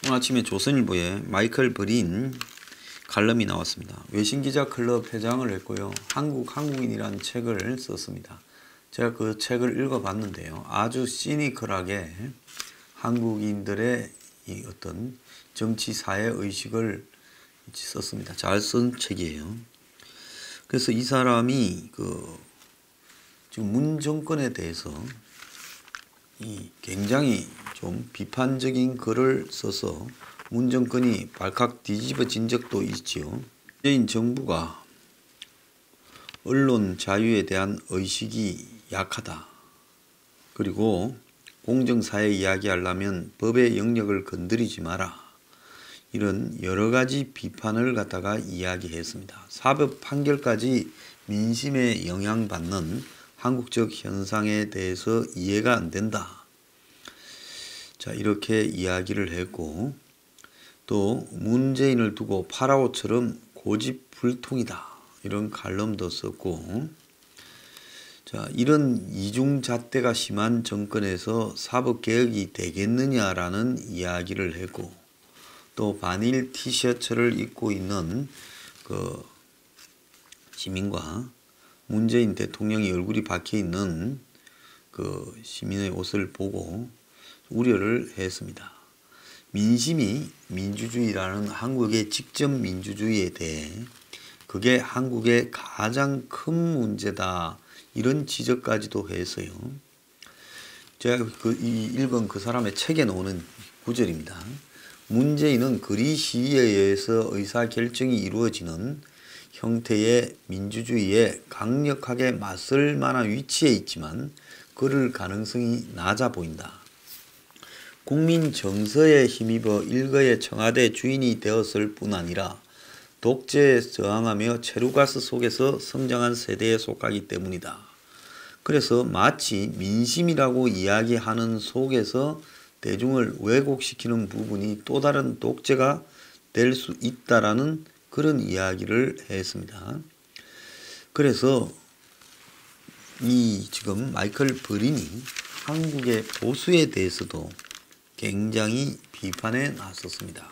오늘 아침에 조선일보에 마이클 브린 칼럼이 나왔습니다. 외신기자클럽 회장을 했고요. 한국인이라는 책을 썼습니다. 제가 그 책을 읽어봤는데요. 아주 시니컬하게 한국인들의 이 어떤 정치 사회 의식을 썼습니다. 잘 쓴 책이에요. 그래서 이 사람이 지금 문 정권에 대해서 굉장히 좀 비판적인 글을 써서 문 정권이 발칵 뒤집어진 적도 있지요. 문재인 정부가 언론 자유에 대한 의식이 약하다. 그리고 공정사회 이야기하려면 법의 영역을 건드리지 마라. 이런 여러 가지 비판을 갖다가 이야기했습니다. 사법 판결까지 민심에 영향받는 한국적 현상에 대해서 이해가 안 된다. 자, 이렇게 이야기를 했고, 또 문재인을 두고 파라오처럼 고집불통이다. 이런 칼럼도 썼고, 자, 이런 이중잣대가 심한 정권에서 사법개혁이 되겠느냐라는 이야기를 했고, 또 반일 티셔츠를 입고 있는 시민과 문재인 대통령이 얼굴이 박혀 있는 시민의 옷을 보고 우려를 했습니다. 민심이 민주주의라는 한국의 직접 민주주의에 대해 그게 한국의 가장 큰 문제다. 이런 지적까지도 했어요. 제가 읽은 그 사람의 책에 나오는 구절입니다. 문재인은 그리 시위에 의해서 의사결정이 이루어지는 형태의 민주주의에 강력하게 맞설 만한 위치에 있지만 그럴 가능성이 낮아 보인다. 국민 정서에 힘입어 일거의 청와대 주인이 되었을 뿐 아니라 독재에 저항하며 체류가스 속에서 성장한 세대에 속하기 때문이다. 그래서 마치 민심이라고 이야기하는 속에서 대중을 왜곡시키는 부분이 또 다른 독재가 될 수 있다라는 그런 이야기를 했습니다. 그래서 지금 마이클 브린이 한국의 보수에 대해서도 굉장히 비판에 나섰습니다.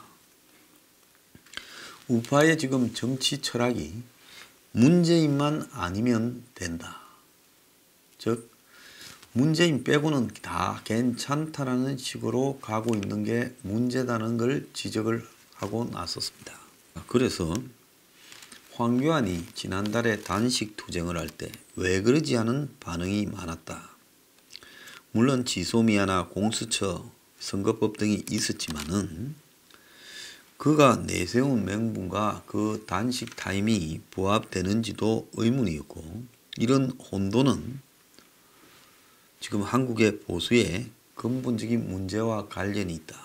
우파의 지금 정치 철학이 문재인만 아니면 된다. 즉 문재인 빼고는 다 괜찮다라는 식으로 가고 있는 게 문제다는 걸 지적을 하고 나섰습니다. 그래서 황교안이 지난달에 단식 투쟁을 할 때 왜 그러지 하는 반응이 많았다. 물론 지소미아나 공수처, 선거법 등이 있었지만은 그가 내세운 명분과 그 단식 타임이 부합되는지도 의문이었고, 이런 혼돈은 지금 한국의 보수의 근본적인 문제와 관련이 있다.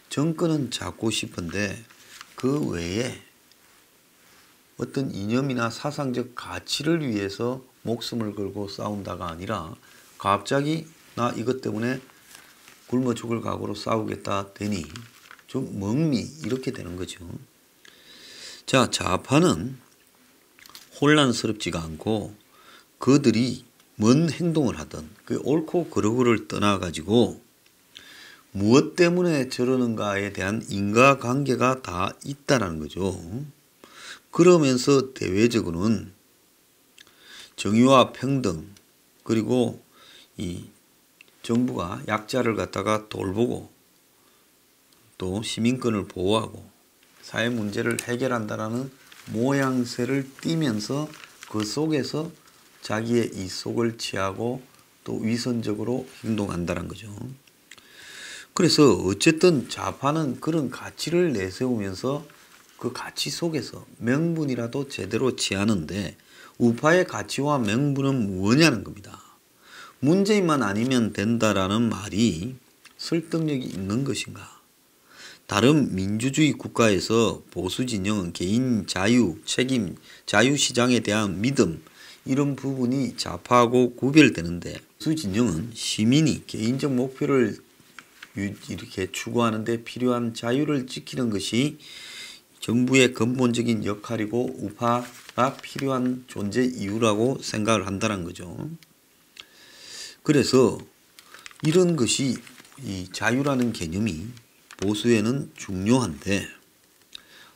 정권은 잡고 싶은데 그 외에 어떤 이념이나 사상적 가치를 위해서 목숨을 걸고 싸운다가 아니라 갑자기 나 이것 때문에 굶어 죽을 각오로 싸우겠다 되니 좀 멍미 이렇게 되는 거죠. 자, 좌파는 혼란스럽지가 않고 그들이 뭔 행동을 하든 그 옳고 그르고를 떠나가지고 무엇 때문에 저러는가에 대한 인과관계가 다 있다는 거죠. 그러면서 대외적으로는 정의와 평등, 그리고 이 정부가 약자를 갖다가 돌보고 또 시민권을 보호하고 사회 문제를 해결한다라는 모양새를 띠면서 그 속에서 자기의 이속을 취하고 또 위선적으로 행동한다는 거죠. 그래서 어쨌든 좌파는 그런 가치를 내세우면서 그 가치 속에서 명분이라도 제대로 취하는데 우파의 가치와 명분은 뭐냐는 겁니다. 문재인만 아니면 된다라는 말이 설득력이 있는 것인가? 다른 민주주의 국가에서 보수 진영은 개인 자유, 책임, 자유시장에 대한 믿음 이런 부분이 좌파하고 구별되는데 보수 진영은 시민이 개인적 목표를 이렇게 추구하는데 필요한 자유를 지키는 것이 정부의 근본적인 역할이고 우파가 필요한 존재 이유라고 생각을 한다는 거죠. 그래서 이런 것이 이 자유라는 개념이 보수에는 중요한데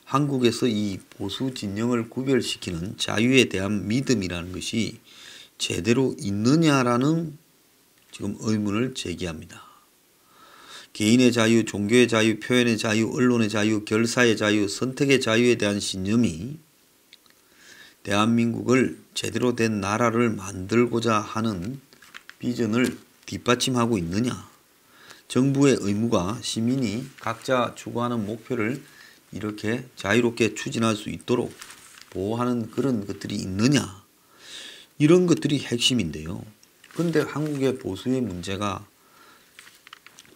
한국에서 이 보수 진영을 구별시키는 자유에 대한 믿음이라는 것이 제대로 있느냐라는 지금 의문을 제기합니다. 개인의 자유, 종교의 자유, 표현의 자유, 언론의 자유, 결사의 자유, 선택의 자유에 대한 신념이 대한민국을 제대로 된 나라를 만들고자 하는 비전을 뒷받침하고 있느냐? 정부의 의무가 시민이 각자 추구하는 목표를 이렇게 자유롭게 추진할 수 있도록 보호하는 그런 것들이 있느냐? 이런 것들이 핵심인데요. 그런데 한국의 보수의 문제가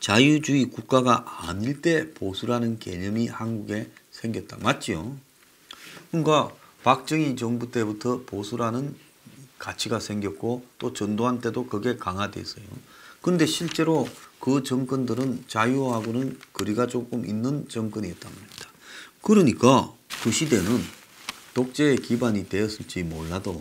자유주의 국가가 아닐 때 보수라는 개념이 한국에 생겼다. 맞지요? 그러니까 박정희 정부 때부터 보수라는 가치가 생겼고 또 전두환 때도 그게 강화됐어요. 그런데 실제로 그 정권들은 자유하고는 거리가 조금 있는 정권이었단 말입니다. 그러니까 그 시대는 독재의 기반이 되었을지 몰라도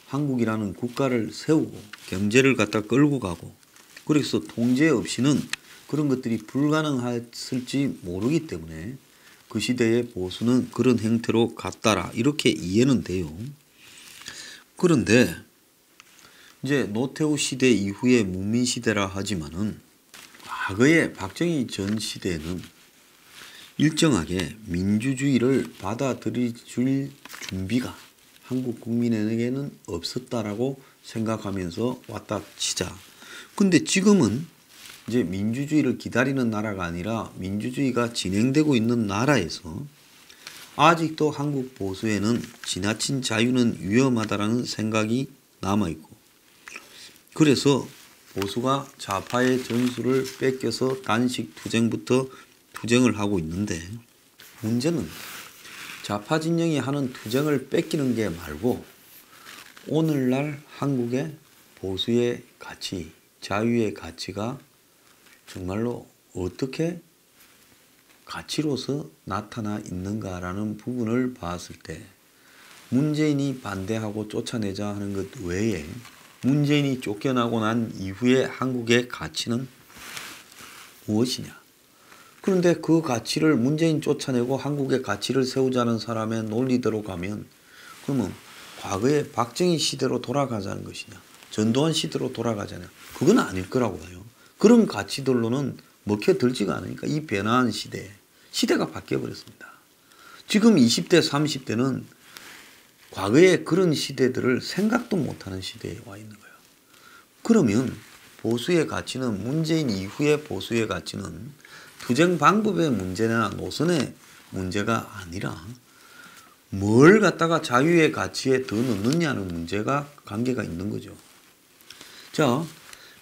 한국이라는 국가를 세우고 경제를 갖다 끌고 가고 그래서 통제 없이는 그런 것들이 불가능했을지 모르기 때문에 그 시대의 보수는 그런 형태로 갔다라 이렇게 이해는 돼요. 그런데 이제 노태우 시대 이후에 문민시대라 하지만은 과거에 박정희 전 시대에는 일정하게 민주주의를 받아들일 준비가 한국 국민에게는 없었다라고 생각하면서 왔다 치자. 근데 지금은 이제 민주주의를 기다리는 나라가 아니라 민주주의가 진행되고 있는 나라에서 아직도 한국 보수에는 지나친 자유는 위험하다라는 생각이 남아있고 그래서 보수가 좌파의 전술을 뺏겨서 단식 투쟁부터 투쟁을 하고 있는데 문제는 좌파 진영이 하는 투쟁을 뺏기는 게 말고 오늘날 한국의 보수의 가치, 자유의 가치가 정말로 어떻게 가치로서 나타나 있는가라는 부분을 봤을 때 문재인이 반대하고 쫓아내자 하는 것 외에 문재인이 쫓겨나고 난 이후에 한국의 가치는 무엇이냐? 그런데 그 가치를 문재인 쫓아내고 한국의 가치를 세우자는 사람의 논리대로 가면 그러면 과거의 박정희 시대로 돌아가자는 것이냐? 전두환 시대로 돌아가자냐? 그건 아닐 거라고 봐요. 그런 가치들로는 먹혀들지가 않으니까 이 변화한 시대가 바뀌어버렸습니다. 지금 20대, 30대는 과거의 그런 시대들을 생각도 못하는 시대에 와 있는 거예요. 그러면 보수의 가치는 문재인 이후의 보수의 가치는 투쟁 방법의 문제나 노선의 문제가 아니라 뭘 갖다가 자유의 가치에 더 넣느냐는 문제가 관계가 있는 거죠. 자,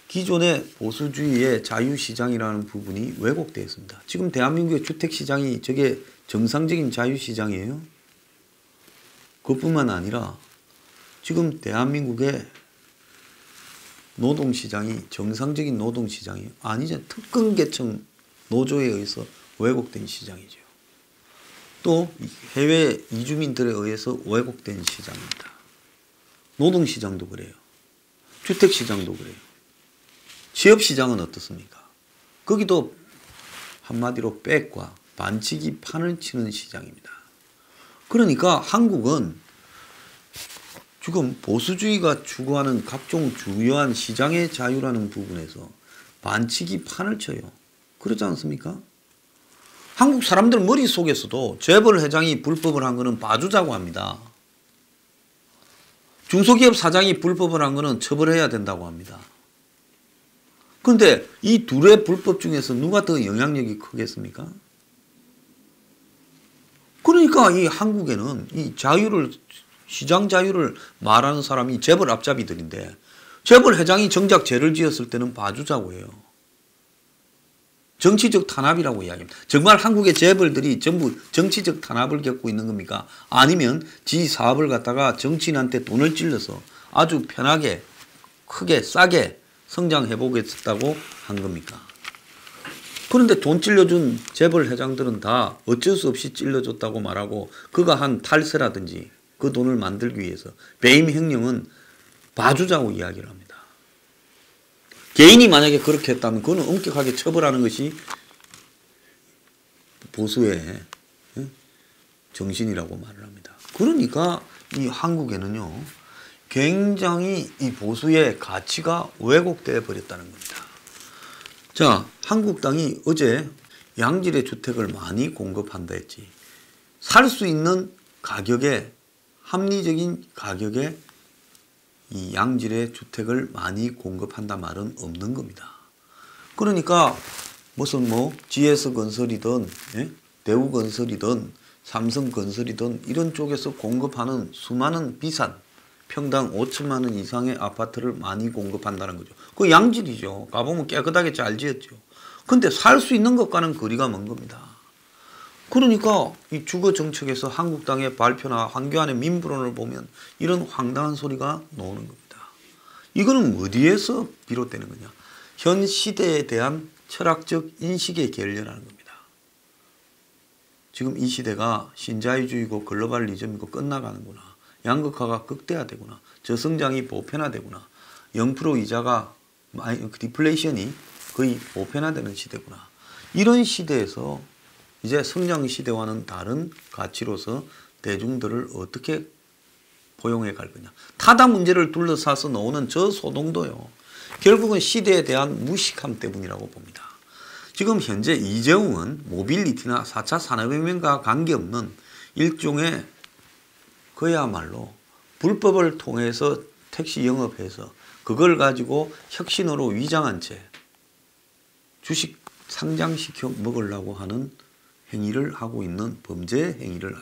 기존의 보수주의의 자유시장이라는 부분이 왜곡되어 있습니다. 지금 대한민국의 주택시장이 저게 정상적인 자유시장이에요? 그뿐만 아니라 지금 대한민국의 노동시장이 정상적인 노동시장이 아니죠. 특권계층 노조에 의해서 왜곡된 시장이죠. 또 해외 이주민들에 의해서 왜곡된 시장입니다. 노동시장도 그래요. 주택시장도 그래요. 취업시장은 어떻습니까? 거기도 한마디로 백과 반치기 판을 치는 시장입니다. 그러니까 한국은 지금 보수주의가 추구하는 각종 주요한 시장의 자유라는 부분에서 반치기 판을 쳐요. 그렇지 않습니까? 한국 사람들 머릿속에서도 재벌 회장이 불법을 한 거는 봐주자고 합니다. 중소기업 사장이 불법을 한 거는 처벌해야 된다고 합니다. 그런데 이 둘의 불법 중에서 누가 더 영향력이 크겠습니까? 그러니까 이 한국에는 이 자유를 시장 자유를 말하는 사람이 재벌 앞잡이들인데 재벌 회장이 정작 죄를 지었을 때는 봐주자고 해요. 정치적 탄압이라고 이야기합니다. 정말 한국의 재벌들이 전부 정치적 탄압을 겪고 있는 겁니까? 아니면 지 사업을 갖다가 정치인한테 돈을 찔러서 아주 편하게 크게 싸게 성장해 보겠다고 한 겁니까? 그런데 돈 찔러준 재벌 회장들은 다 어쩔 수 없이 찔러줬다고 말하고 그가 한 탈세라든지 그 돈을 만들기 위해서 배임 횡령은 봐주자고 이야기를 합니다. 개인이 만약에 그렇게 했다면 그거는 엄격하게 처벌하는 것이 보수의 정신이라고 말을 합니다. 그러니까 이 한국에는요, 굉장히 이 보수의 가치가 왜곡되어 버렸다는 겁니다. 자, 한국당이 어제 양질의 주택을 많이 공급한다 했지. 살 수 있는 가격에, 합리적인 가격에 이 양질의 주택을 많이 공급한다 말은 없는 겁니다. 그러니까 무슨 GS건설이든 대우건설이든 삼성건설이든 이런 쪽에서 공급하는 수많은 비싼 평당 5천만 원 이상의 아파트를 많이 공급한다는 거죠. 그 양질이죠. 가보면 깨끗하게 잘 지었죠. 근데 살 수 있는 것과는 거리가 먼 겁니다. 그러니까 이 주거정책에서 한국당의 발표나 황교안의 민부론을 보면 이런 황당한 소리가 나오는 겁니다. 이거는 어디에서 비롯되는 거냐? 현 시대에 대한 철학적 인식의 결여라는 겁니다. 지금 이 시대가 신자유주의고 글로벌리즘이고 끝나가는구나. 양극화가 극대화되구나. 저성장이 보편화되구나. 0% 이자가 디플레이션이 거의 보편화되는 시대구나. 이런 시대에서 이제 성장 시대와는 다른 가치로서 대중들을 어떻게 포용해 갈 거냐. 타다 문제를 둘러싸서 나오는 저 소동도요. 결국은 시대에 대한 무식함 때문이라고 봅니다. 지금 현재 이재용은 모빌리티나 4차 산업혁명과 관계없는 일종의 그야말로 불법을 통해서 택시 영업해서 그걸 가지고 혁신으로 위장한 채 주식 상장시켜 먹으려고 하는 행위를 하고 있는 범죄 행위를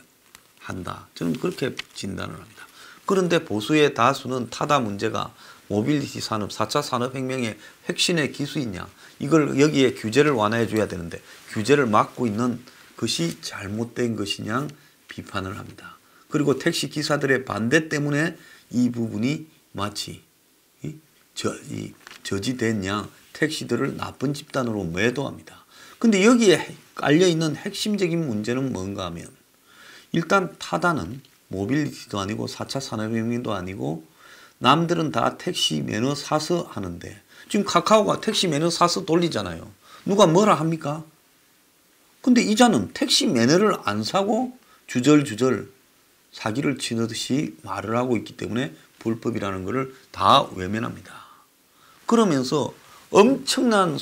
한다. 저는 그렇게 진단을 합니다. 그런데 보수의 다수는 타다 문제가 모빌리티 산업, 4차 산업혁명의 핵심의 기수이냐. 이걸 여기에 규제를 완화해 줘야 되는데 규제를 막고 있는 것이 잘못된 것이냐 비판을 합니다. 그리고 택시 기사들의 반대 때문에 이 부분이 마치 저지된 양 택시들을 나쁜 집단으로 매도합니다. 근데 여기에 깔려있는 핵심적인 문제는 뭔가 하면 일단 타다는 모빌리티도 아니고 4차 산업혁명도 아니고 남들은 다 택시 매너 사서 하는데 지금 카카오가 택시 매너 사서 돌리잖아요. 누가 뭐라 합니까? 근데 이자는 택시 매너를 안 사고 주절주절 사기를 치듯이 말을 하고 있기 때문에 불법이라는 것을 다 외면합니다. 그러면서 엄청난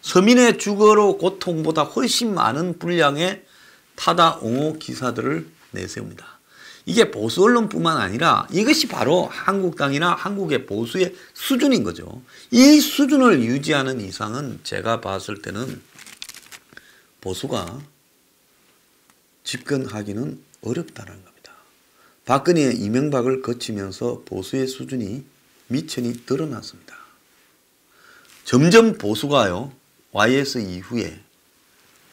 서민의 주거로 고통보다 훨씬 많은 분량의 타다 옹호 기사들을 내세웁니다. 이게 보수 언론뿐만 아니라 이것이 바로 한국당이나 한국의 보수의 수준인 거죠. 이 수준을 유지하는 이상은 제가 봤을 때는 보수가 집권하기는 어렵다는 겁니다. 박근혜, 이명박을 거치면서 보수의 수준이 미천이 드러났습니다. 점점 보수가요, YS 이후에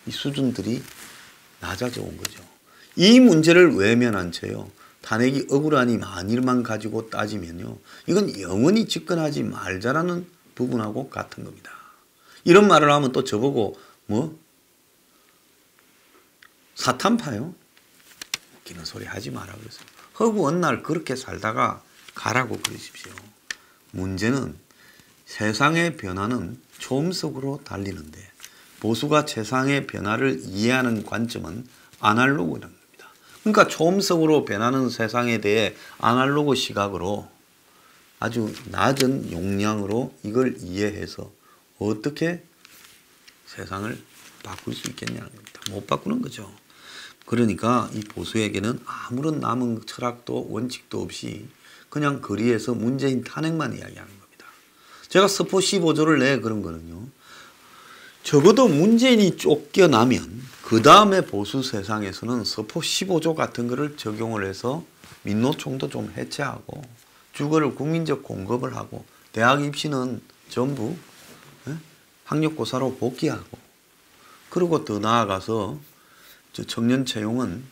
이 수준들이 낮아져 온 거죠. 이 문제를 외면한 채요, 탄핵이 억울하니 만일만 가지고 따지면요, 이건 영원히 집권하지 말자라는 부분하고 같은 겁니다. 이런 말을 하면 또 저보고 사탄파요? 웃기는 소리 하지 마라 그랬어요. 허구 어느 날 그렇게 살다가 가라고 그러십시오. 문제는 세상의 변화는 초음속으로 달리는데 보수가 세상의 변화를 이해하는 관점은 아날로그라는 겁니다. 그러니까 초음속으로 변하는 세상에 대해 아날로그 시각으로 아주 낮은 용량으로 이걸 이해해서 어떻게 세상을 바꿀 수 있겠냐는 겁니다. 못 바꾸는 거죠. 그러니까 이 보수에게는 아무런 남은 철학도 원칙도 없이 그냥 거리에서 문재인 탄핵만 이야기하는 겁니다. 제가 서포 15조를 내 그런 거는요, 적어도 문재인이 쫓겨나면 그 다음에 보수 세상에서는 서포 15조 같은 거를 적용을 해서 민노총도 좀 해체하고 주거를 국민적 공급을 하고 대학 입시는 전부 학력고사로 복귀하고, 그리고 더 나아가서 청년 채용은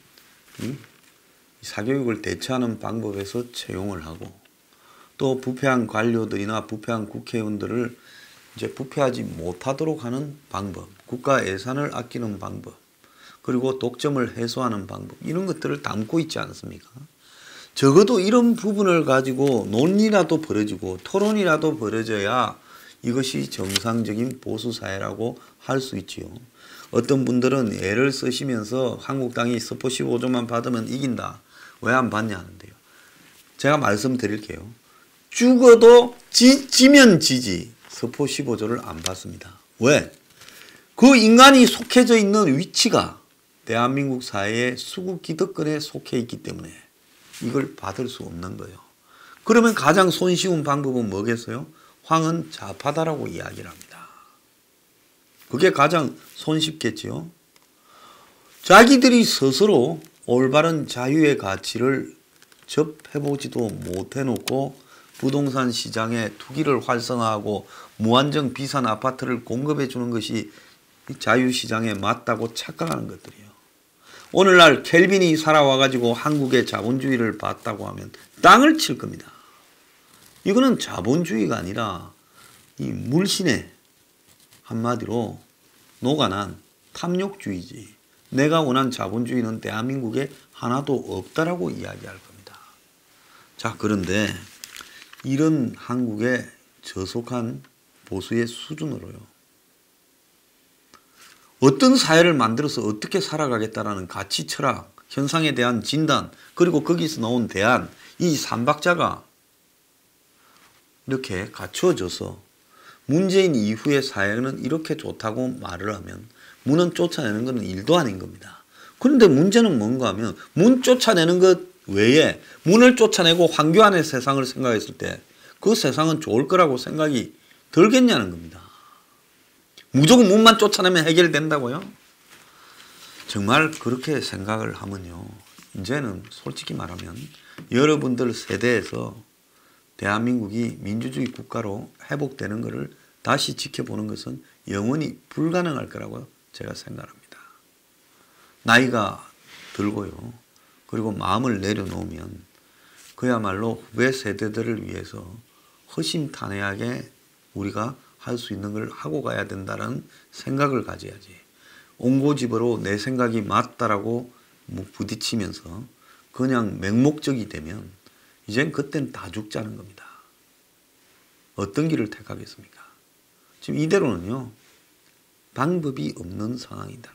사교육을 대체하는 방법에서 채용을 하고, 또 부패한 관료들이나 부패한 국회의원들을 이제 부패하지 못하도록 하는 방법, 국가 예산을 아끼는 방법, 그리고 독점을 해소하는 방법, 이런 것들을 담고 있지 않습니까? 적어도 이런 부분을 가지고 논의라도 벌어지고 토론이라도 벌어져야 이것이 정상적인 보수사회라고 할 수 있지요. 어떤 분들은 애를 쓰시면서 한국당이 서포 15조만 받으면 이긴다. 왜 안 받냐 하는데요. 제가 말씀드릴게요. 죽어도 지면 지지 서포 15조를 안 받습니다. 왜? 그 인간이 속해져 있는 위치가 대한민국 사회의 수구 기득권에 속해 있기 때문에 이걸 받을 수 없는 거예요. 그러면 가장 손쉬운 방법은 뭐겠어요? 황은 좌파다라고 이야기를 합니다. 그게 가장 손쉽겠지요. 자기들이 스스로 올바른 자유의 가치를 접해보지도 못해놓고 부동산 시장에 투기를 활성화하고 무한정 비싼 아파트를 공급해 주는 것이 자유시장에 맞다고 착각하는 것들이에요. 오늘날 켈빈이 살아와가지고 한국의 자본주의를 봤다고 하면 땅을 칠 겁니다. 이거는 자본주의가 아니라 이 물신의 한마디로 녹아난 탐욕주의지. 내가 원한 자본주의는 대한민국에 하나도 없다라고 이야기할 겁니다. 자, 그런데 이런 한국의 저속한 보수의 수준으로요. 어떤 사회를 만들어서 어떻게 살아가겠다라는 가치 철학, 현상에 대한 진단, 그리고 거기서 나온 대안, 이 삼박자가 이렇게 갖추어져서 문재인 이후의 사회는 이렇게 좋다고 말을 하면 문은 쫓아내는 것은 일도 아닌 겁니다. 그런데 문제는 뭔가 하면 문 쫓아내는 것 외에 문을 쫓아내고 황교안의 세상을 생각했을 때 그 세상은 좋을 거라고 생각이 들겠냐는 겁니다. 무조건 문만 쫓아내면 해결된다고요? 정말 그렇게 생각을 하면요. 이제는 솔직히 말하면 여러분들 세대에서 대한민국이 민주주의 국가로 회복되는 것을 다시 지켜보는 것은 영원히 불가능할 거라고 제가 생각합니다. 나이가 들고요. 그리고 마음을 내려놓으면 그야말로 후배 세대들을 위해서 허심탄회하게 우리가 할 수 있는 걸 하고 가야 된다는 생각을 가져야지. 옹고집어로 내 생각이 맞다라고 부딪히면서 그냥 맹목적이 되면 이젠 그땐 다 죽자는 겁니다. 어떤 길을 택하겠습니까? 지금 이대로는요. 방법이 없는 상황이다.